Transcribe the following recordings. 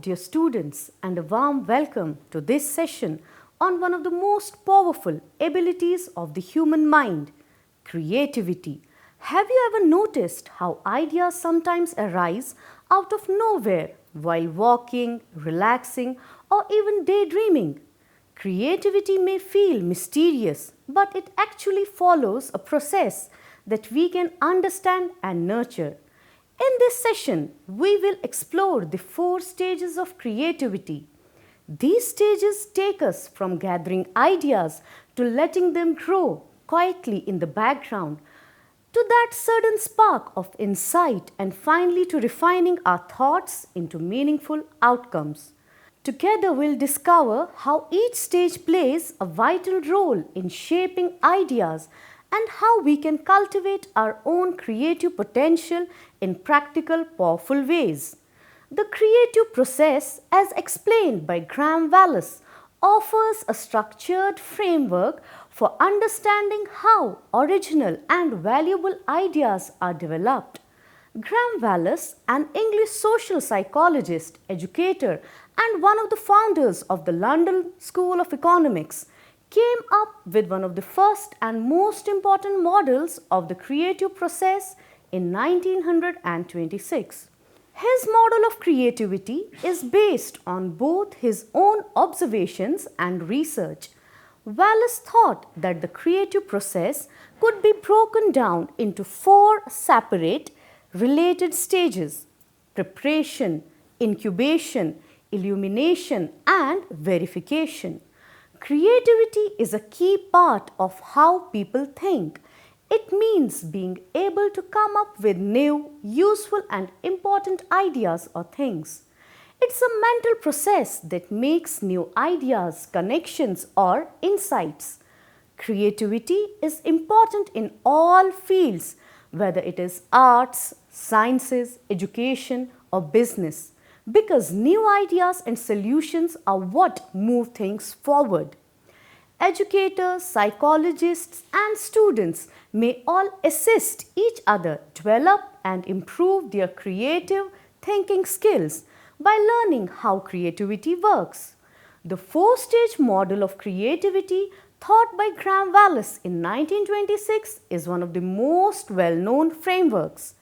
dear students, and a warm welcome to this session on one of the most powerful abilities of the human mind, creativity. Have you ever noticed how ideas sometimes arise out of nowhere while walking, relaxing, or even daydreaming? Creativity may feel mysterious, but it actually follows a process that we can understand and nurture. In this session, we will explore the 4 stages of creativity. These stages take us from gathering ideas to letting them grow quietly in the background, to that sudden spark of insight, and finally to refining our thoughts into meaningful outcomes. Together, we'll discover how each stage plays a vital role in shaping ideas and how we can cultivate our own creative potential in practical, powerful ways. The creative process, as explained by Graham Wallace, offers a structured framework for understanding how original and valuable ideas are developed. Graham Wallace, an English social psychologist, educator, and one of the founders of the London School of Economics, came up with one of the first and most important models of the creative process in 1926. His model of creativity is based on both his own observations and research. Wallace thought that the creative process could be broken down into 4 separate, related stages: preparation, incubation, illumination, and verification. Creativity is a key part of how people think. It means being able to come up with new, useful, and important ideas or things. It's a mental process that makes new ideas, connections, or insights. Creativity is important in all fields, whether it is arts, sciences, education, or business, because new ideas and solutions are what move things forward. Educators, psychologists, and students may all assist each other develop and improve their creative thinking skills by learning how creativity works. The 4-stage model of creativity taught by Graham Wallace in 1926 is one of the most well-known frameworks.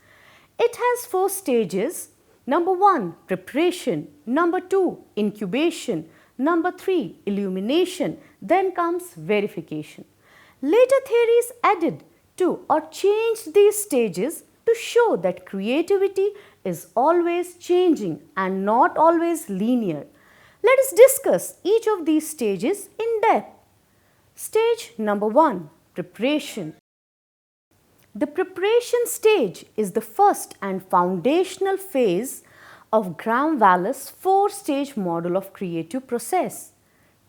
It has 4 stages. Number 1, preparation. Number 2, incubation. Number 3, illumination. Then comes verification. Later theories added to or changed these stages to show that creativity is always changing and not always linear. Let us discuss each of these stages in depth. Stage number 1, preparation. The preparation stage is the first and foundational phase of Graham Wallace's 4-stage model of creative process.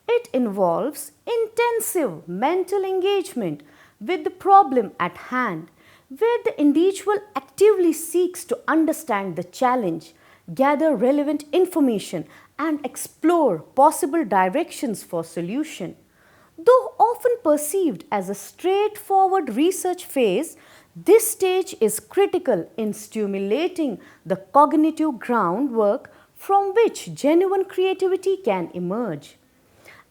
It involves intensive mental engagement with the problem at hand, where the individual actively seeks to understand the challenge, gather relevant information, and explore possible directions for solution. Though often perceived as a straightforward research phase, this stage is critical in stimulating the cognitive groundwork from which genuine creativity can emerge.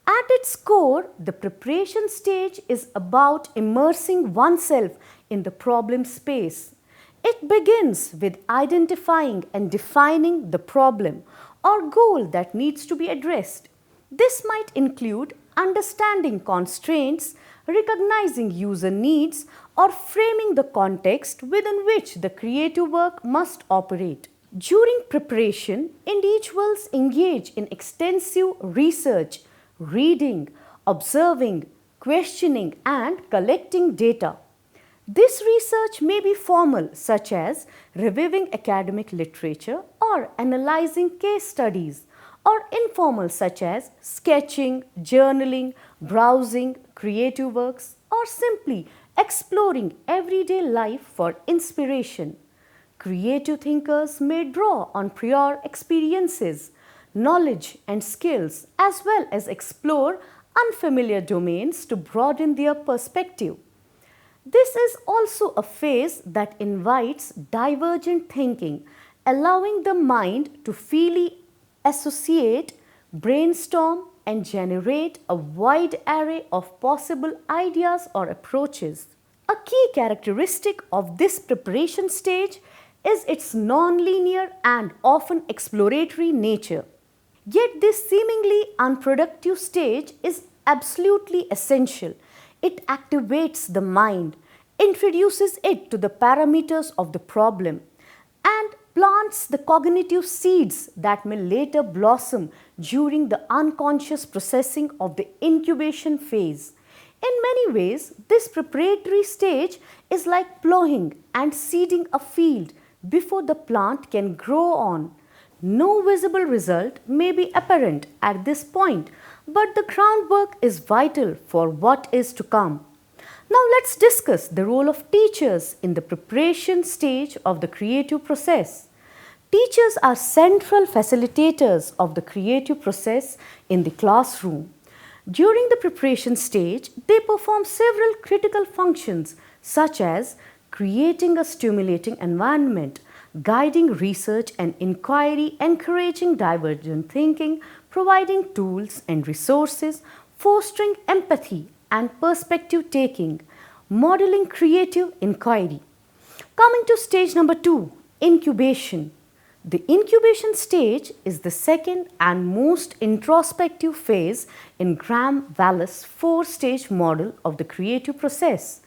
At its core, the preparation stage is about immersing oneself in the problem space. It begins with identifying and defining the problem or goal that needs to be addressed. This might include understanding constraints, recognizing user needs, or framing the context within which the creative work must operate. During preparation, individuals engage in extensive research, reading, observing, questioning, and collecting data. This research may be formal, such as reviewing academic literature or analyzing case studies, or informal, such as sketching, journaling, browsing creative works, or simply exploring everyday life for inspiration. Creative thinkers may draw on prior experiences, knowledge, and skills, as well as explore unfamiliar domains to broaden their perspective. This is also a phase that invites divergent thinking, allowing the mind to freely associate, brainstorm, and generate a wide array of possible ideas or approaches. A key characteristic of this preparation stage is its non-linear and often exploratory nature. Yet this seemingly unproductive stage is absolutely essential. It activates the mind, introduces it to the parameters of the problem, and plants the cognitive seeds that may later blossom during the unconscious processing of the incubation phase. In many ways, this preparatory stage is like plowing and seeding a field before the plant can grow on. No visible result may be apparent at this point, but the groundwork is vital for what is to come. Now let's discuss the role of teachers in the preparation stage of the creative process. Teachers are central facilitators of the creative process in the classroom. During the preparation stage, they perform several critical functions such as creating a stimulating environment, guiding research and inquiry, encouraging divergent thinking, providing tools and resources, fostering empathy and perspective taking, modeling creative inquiry. Coming to stage number 2, incubation. The incubation stage is the second and most introspective phase in Graham Wallace's 4-stage model of the creative process.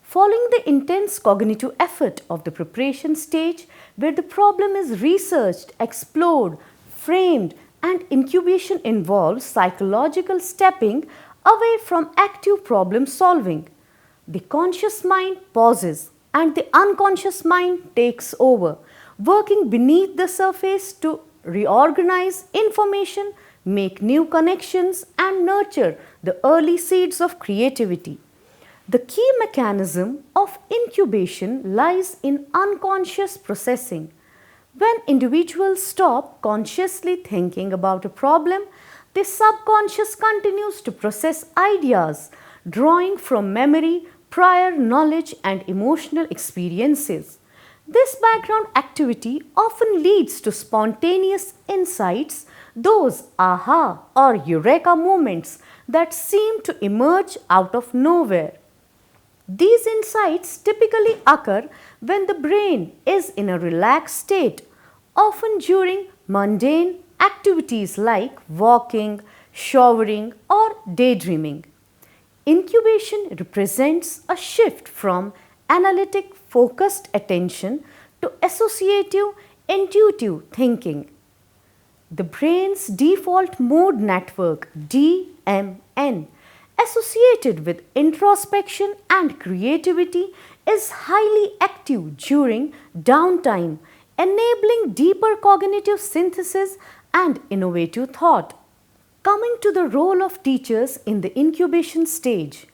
Following the intense cognitive effort of the preparation stage, where the problem is researched, explored, framed, and incubation involves psychological stepping away from active problem solving, the conscious mind pauses and the unconscious mind takes over, working beneath the surface to reorganize information, make new connections, and nurture the early seeds of creativity. The key mechanism of incubation lies in unconscious processing. When individuals stop consciously thinking about a problem, the subconscious continues to process ideas, drawing from memory, prior knowledge, and emotional experiences. This background activity often leads to spontaneous insights, those aha or eureka moments that seem to emerge out of nowhere. These insights typically occur when the brain is in a relaxed state, often during mundane activities like walking, showering, or daydreaming. Incubation represents a shift from analytic focused attention to associative intuitive thinking. The brain's default mode network DMN associated with introspection and creativity is highly active during downtime, enabling deeper cognitive synthesis and innovative thought. Coming to the role of teachers in the incubation stage.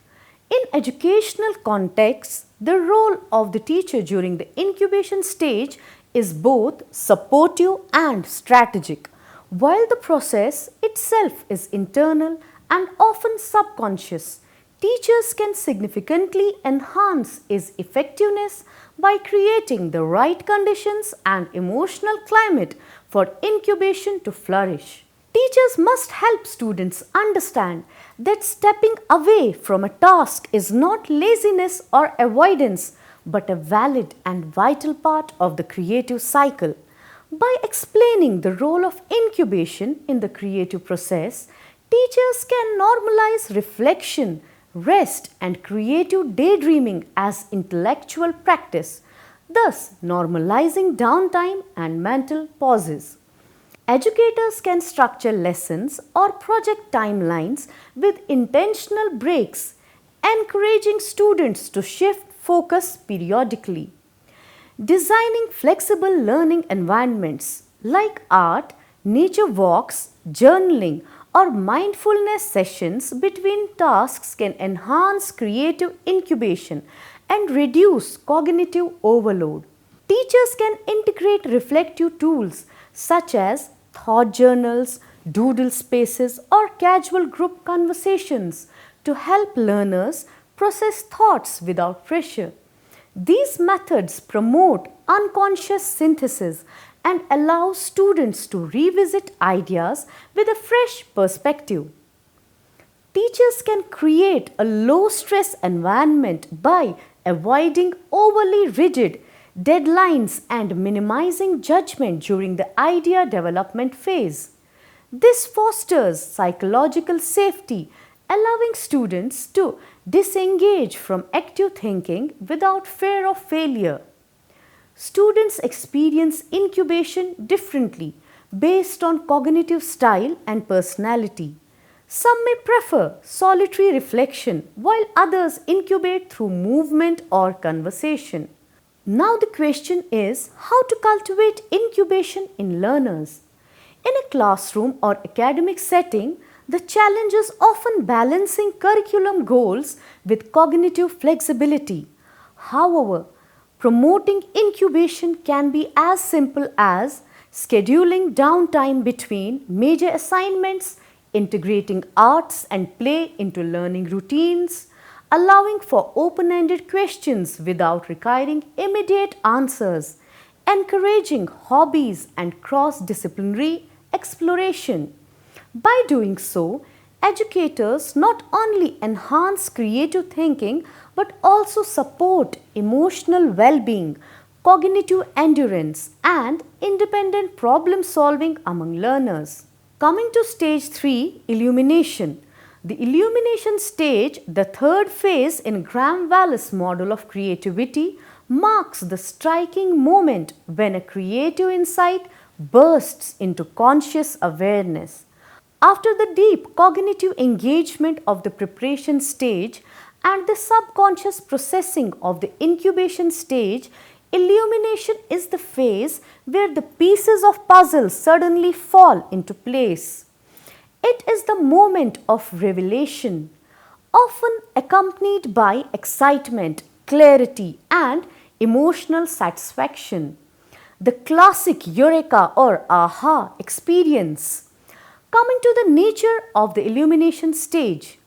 In educational contexts, the role of the teacher during the incubation stage is both supportive and strategic. While the process itself is internal and often subconscious, teachers can significantly enhance its effectiveness by creating the right conditions and emotional climate for incubation to flourish. Teachers must help students understand that stepping away from a task is not laziness or avoidance, but a valid and vital part of the creative cycle. By explaining the role of incubation in the creative process, teachers can normalize reflection, rest, and creative daydreaming as intellectual practice, thus normalizing downtime and mental pauses. Educators can structure lessons or project timelines with intentional breaks, encouraging students to shift focus periodically. Designing flexible learning environments like art, nature walks, journaling, or mindfulness sessions between tasks can enhance creative incubation and reduce cognitive overload. Teachers can integrate reflective tools such as thought journals, doodle spaces, or casual group conversations to help learners process thoughts without pressure. These methods promote unconscious synthesis and allows students to revisit ideas with a fresh perspective. Teachers can create a low-stress environment by avoiding overly rigid deadlines and minimizing judgment during the idea development phase. This fosters psychological safety, allowing students to disengage from active thinking without fear of failure. Students experience incubation differently based on cognitive style and personality. Some may prefer solitary reflection while others incubate through movement or conversation. Now the question is how to cultivate incubation in learners. In a classroom or academic setting, the challenge is often balancing curriculum goals with cognitive flexibility. However, promoting incubation can be as simple as scheduling downtime between major assignments, integrating arts and play into learning routines, allowing for open-ended questions without requiring immediate answers, encouraging hobbies and cross-disciplinary exploration. By doing so, educators not only enhance creative thinking but also support emotional well-being, cognitive endurance, and independent problem solving among learners. Coming to stage 3, illumination. The illumination stage, the third phase in Graham Wallis' model of creativity, marks the striking moment when a creative insight bursts into conscious awareness. After the deep cognitive engagement of the preparation stage and the subconscious processing of the incubation stage, illumination is the phase where the pieces of puzzle suddenly fall into place. It is the moment of revelation, often accompanied by excitement, clarity, and emotional satisfaction. The classic eureka or aha experience. Coming to the nature of the illumination stage.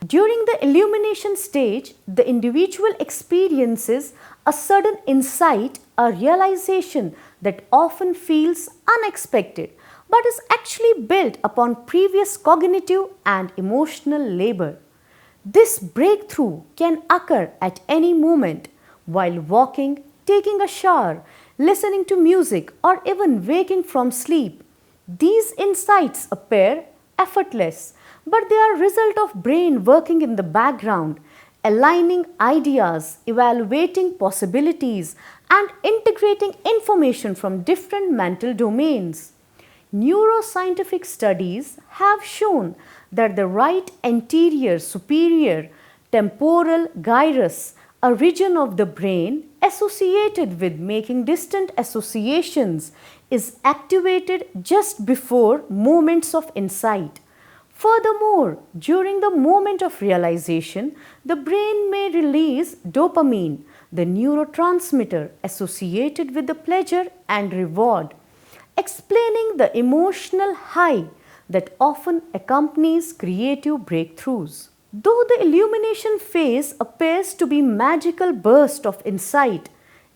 During the illumination stage, the individual experiences a sudden insight, a realization that often feels unexpected but is actually built upon previous cognitive and emotional labor. This breakthrough can occur at any moment while walking, taking a shower, listening to music, or even waking from sleep. These insights appear effortless, but they are a result of brain working in the background, aligning ideas, evaluating possibilities, and integrating information from different mental domains. Neuroscientific studies have shown that the right anterior superior temporal gyrus, a region of the brain associated with making distant associations, is activated just before moments of insight. Furthermore, during the moment of realization, the brain may release dopamine, the neurotransmitter associated with the pleasure and reward, explaining the emotional high that often accompanies creative breakthroughs. Though the illumination phase appears to be a magical burst of insight,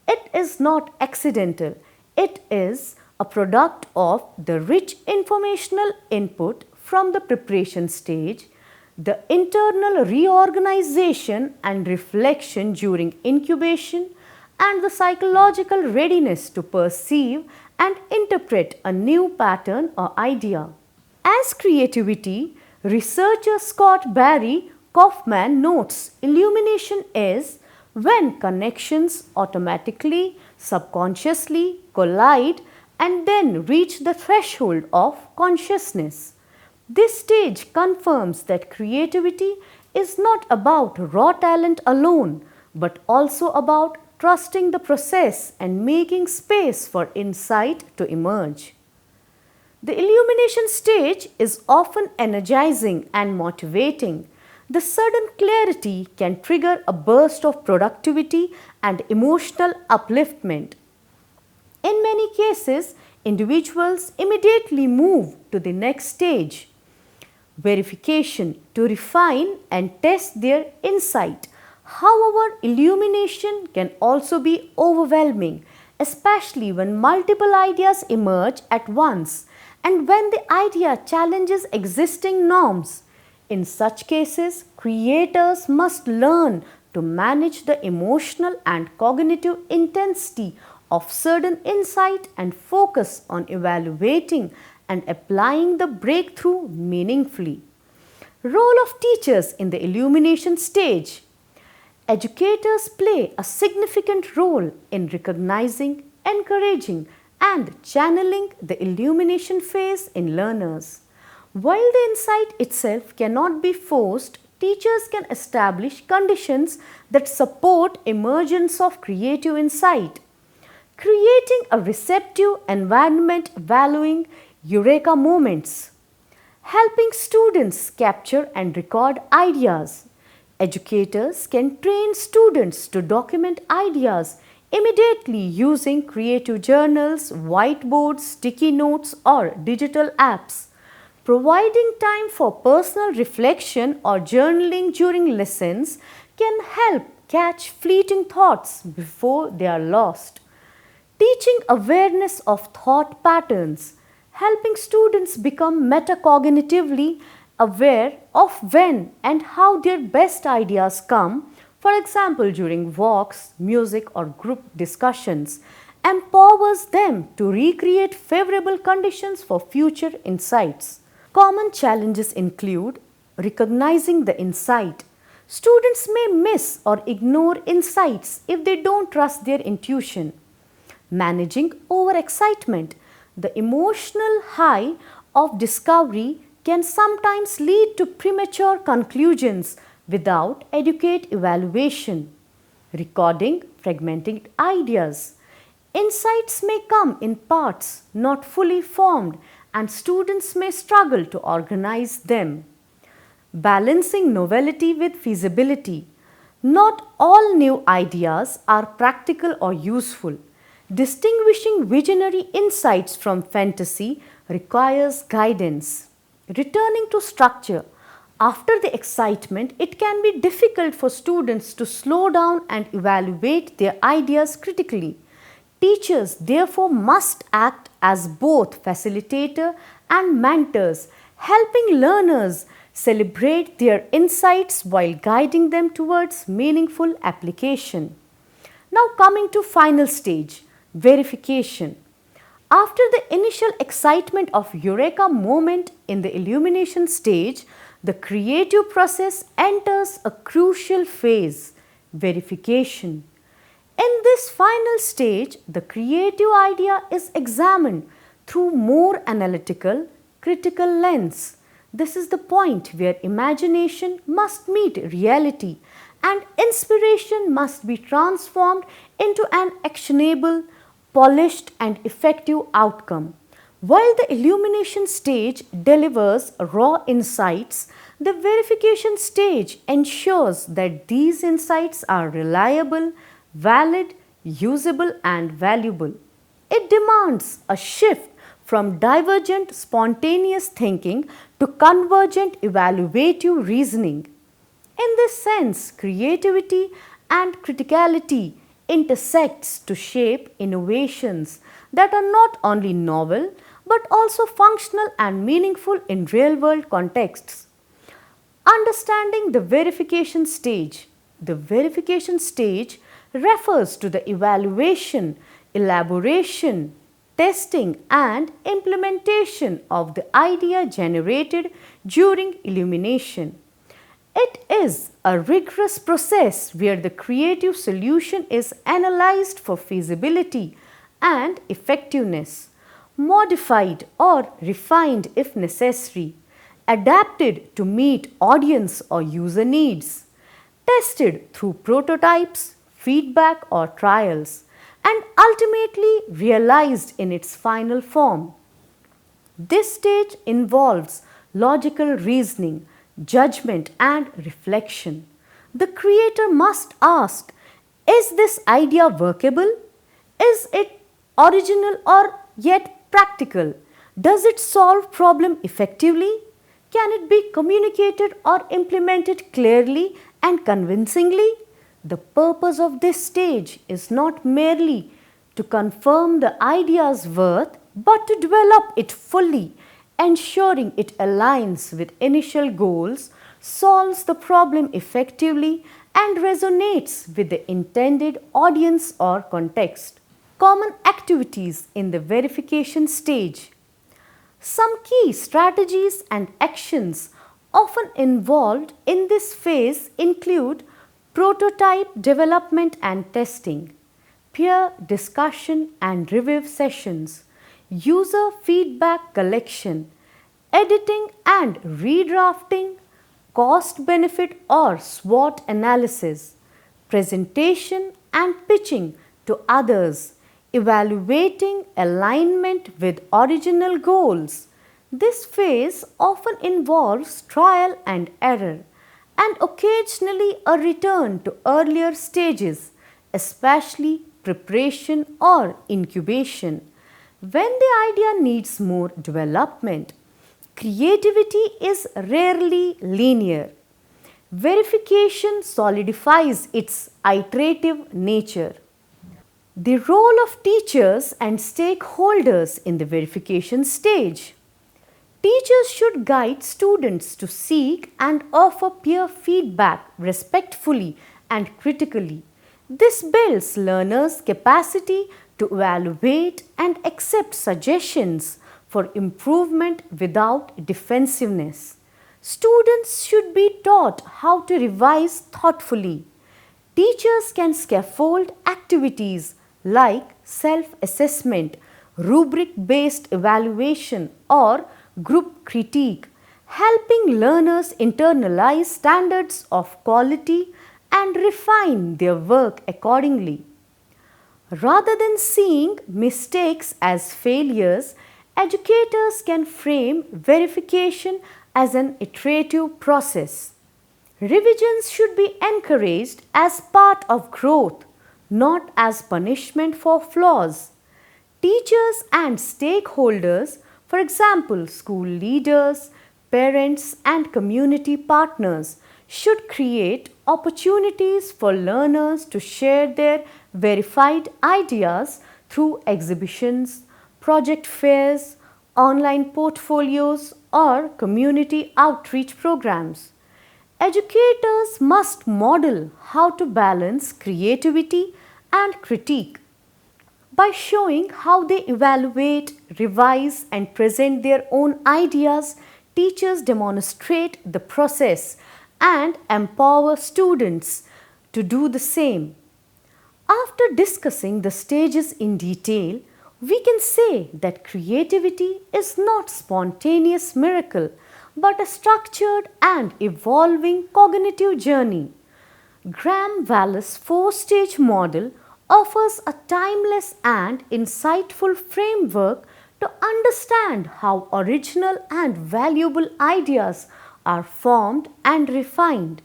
it is not accidental. It is a product of the rich informational input from the preparation stage, the internal reorganization and reflection during incubation, and the psychological readiness to perceive and interpret a new pattern or idea. As creativity, researcher Scott Barry Kaufman notes, illumination is when connections automatically, subconsciously collide and then reach the threshold of consciousness. This stage confirms that creativity is not about raw talent alone, but also about trusting the process and making space for insight to emerge. The illumination stage is often energizing and motivating. The sudden clarity can trigger a burst of productivity and emotional upliftment. In many cases, individuals immediately move to the next stage, verification, to refine and test their insight. However, illumination can also be overwhelming, especially when multiple ideas emerge at once and when the idea challenges existing norms. In such cases, creators must learn to manage the emotional and cognitive intensity of certain insight and focus on evaluating and applying the breakthrough meaningfully. Role of teachers in the illumination stage. Educators play a significant role in recognizing, encouraging, and channeling the illumination phase in learners. While the insight itself cannot be forced, teachers can establish conditions that support emergence of creative insight, creating a receptive environment valuing eureka moments, helping students capture and record ideas. Educators can train students to document ideas immediately using creative journals, whiteboards, sticky notes, or digital apps. Providing time for personal reflection or journaling during lessons can help catch fleeting thoughts before they are lost. Teaching awareness of thought patterns, helping students become metacognitively aware of when and how their best ideas come, for example, during walks, music, or group discussions, empowers them to recreate favorable conditions for future insights. Common challenges include recognizing the insight. Students may miss or ignore insights if they don't trust their intuition. Managing overexcitement. The emotional high of discovery can sometimes lead to premature conclusions without adequate evaluation. Recording fragmented ideas. Insights may come in parts not fully formed, and students may struggle to organize them. Balancing novelty with feasibility. Not all new ideas are practical or useful. Distinguishing visionary insights from fantasy requires guidance. Returning to structure. After the excitement, it can be difficult for students to slow down and evaluate their ideas critically. Teachers therefore must act as both facilitator and mentors, helping learners celebrate their insights while guiding them towards meaningful application. Now coming to final stage, verification. After the initial excitement of eureka moment in the illumination stage, the creative process enters a crucial phase, verification. In this final stage, the creative idea is examined through more analytical, critical lens. This is the point where imagination must meet reality and inspiration must be transformed into an actionable, polished, and effective outcome. While the illumination stage delivers raw insights, the verification stage ensures that these insights are reliable, valid, usable, and valuable. It demands a shift from divergent spontaneous thinking to convergent evaluative reasoning. In this sense, creativity and criticality intersects to shape innovations that are not only novel but also functional and meaningful in real-world contexts. Understanding the verification stage. The verification stage refers to the evaluation, elaboration, testing, and implementation of the idea generated during illumination. It is a rigorous process where the creative solution is analyzed for feasibility and effectiveness, modified or refined if necessary, adapted to meet audience or user needs, tested through prototypes, feedback, or trials, and ultimately realized in its final form. This stage involves logical reasoning, judgment, and reflection. The creator must ask, is this idea workable? Is it original or yet practical? Does it solve problem effectively? Can it be communicated or implemented clearly and convincingly? The purpose of this stage is not merely to confirm the idea's worth, but to develop it fully, ensuring it aligns with initial goals, solves the problem effectively, and resonates with the intended audience or context. Common activities in the verification stage. Some key strategies and actions often involved in this phase include prototype development and testing, peer discussion and review sessions, user feedback collection, editing and redrafting, cost benefit or SWOT analysis, presentation and pitching to others, evaluating alignment with original goals. This phase often involves trial and error and occasionally a return to earlier stages, especially preparation or incubation. When the idea needs more development, creativity is rarely linear. Verification solidifies its iterative nature. The role of teachers and stakeholders in the verification stage. Teachers should guide students to seek and offer peer feedback respectfully and critically. This builds learners' capacity to evaluate and accept suggestions for improvement without defensiveness. Students should be taught how to revise thoughtfully. Teachers can scaffold activities like self-assessment, rubric-based evaluation, or group critique, helping learners internalize standards of quality and refine their work accordingly. Rather than seeing mistakes as failures, educators can frame verification as an iterative process. Revisions should be encouraged as part of growth, not as punishment for flaws. Teachers and stakeholders, for example, school leaders, parents, and community partners, should create opportunities for learners to share their verified ideas through exhibitions, project fairs, online portfolios, or community outreach programs. Educators must model how to balance creativity and critique. By showing how they evaluate, revise, and present their own ideas, teachers demonstrate the process and empower students to do the same. After discussing the stages in detail, we can say that creativity is not spontaneous miracle, but a structured and evolving cognitive journey. Graham Wallace's four-stage model offers a timeless and insightful framework to understand how original and valuable ideas are formed and refined.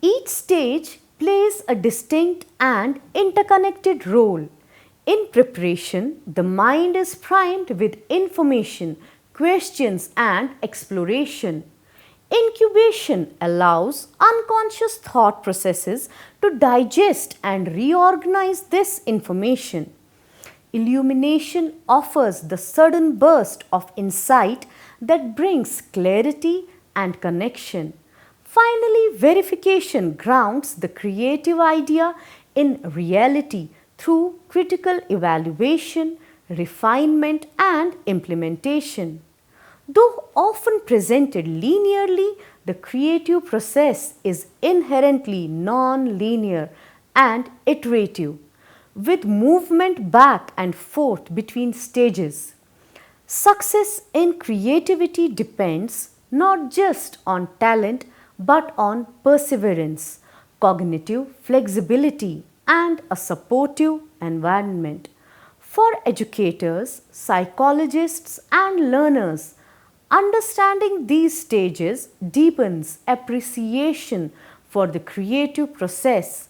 Each stage plays a distinct and interconnected role. In preparation, the mind is primed with information, questions, and exploration. Incubation allows unconscious thought processes to digest and reorganize this information. Illumination offers the sudden burst of insight that brings clarity and connection. Finally, verification grounds the creative idea in reality through critical evaluation, refinement, and implementation. Though often presented linearly, the creative process is inherently non-linear and iterative, with movement back and forth between stages. Success in creativity depends not just on talent but on perseverance, cognitive flexibility, and a supportive environment. For educators, psychologists, and learners, understanding these stages deepens appreciation for the creative process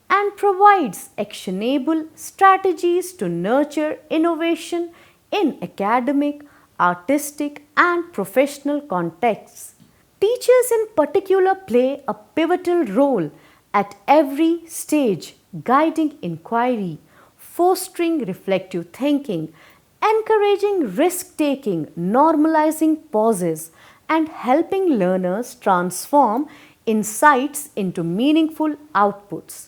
and provides actionable strategies to nurture innovation in academic, artistic, and professional contexts. Teachers in particular play a pivotal role at every stage, guiding inquiry, fostering reflective thinking, encouraging risk taking, normalizing pauses, and helping learners transform insights into meaningful outputs.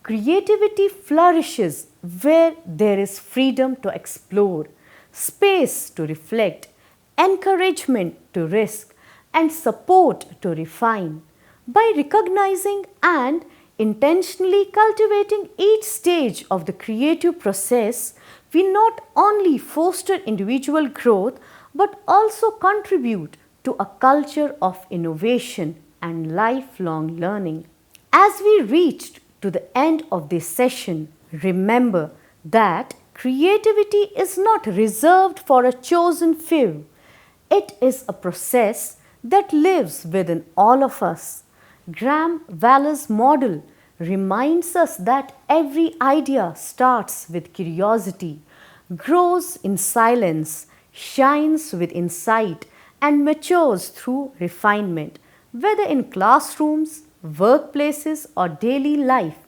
Creativity flourishes where there is freedom to explore, space to reflect, encouragement to risk, and support to refine. By recognizing and intentionally cultivating each stage of the creative process, we not only foster individual growth but also contribute to a culture of innovation and lifelong learning. As we reached to the end of this session, remember that creativity is not reserved for a chosen few. It is a process that lives within all of us. Graham Waller's model reminds us that every idea starts with curiosity, grows in silence, shines with insight, and matures through refinement. Whether in classrooms, workplaces, or daily life,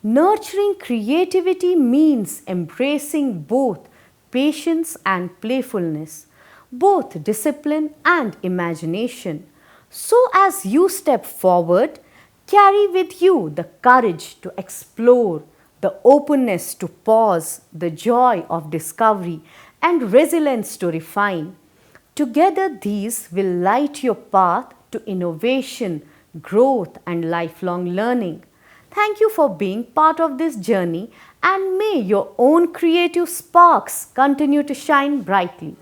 nurturing creativity means embracing both patience and playfulness, both discipline and imagination. So, as you step forward, carry with you the courage to explore, the openness to pause, the joy of discovery, and resilience to refine. Together, these will light your path to innovation, growth, and lifelong learning. Thank you for being part of this journey, and may your own creative sparks continue to shine brightly.